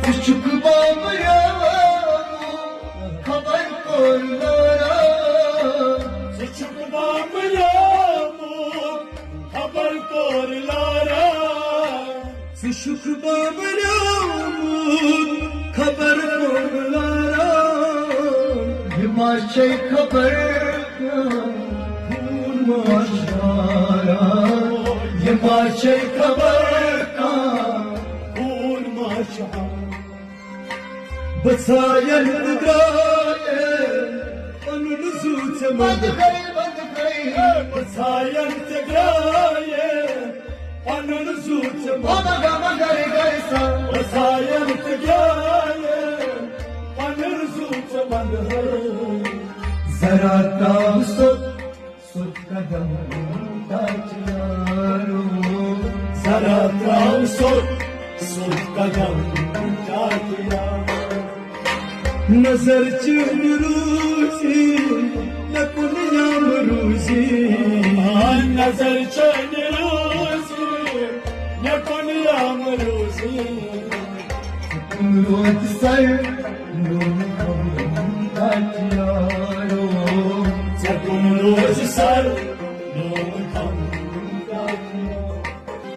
küçük babaya haber koylara. Küçük babamın haber korlara. Küçük babamın haber koylara. Himaçay haber maşara. Himaçay haber بسايا الدراية ونزوت مدخل بسايا الدراية ونزوت بسايا الدراية ونزوت زراتا صوت قدم تاجيارو زراتا صوت قدم تاجيارو نظر چن روزی لکن یام روزی نظر چن روزی لکن یام روزی روز سر نون کم تاجیارو روز سر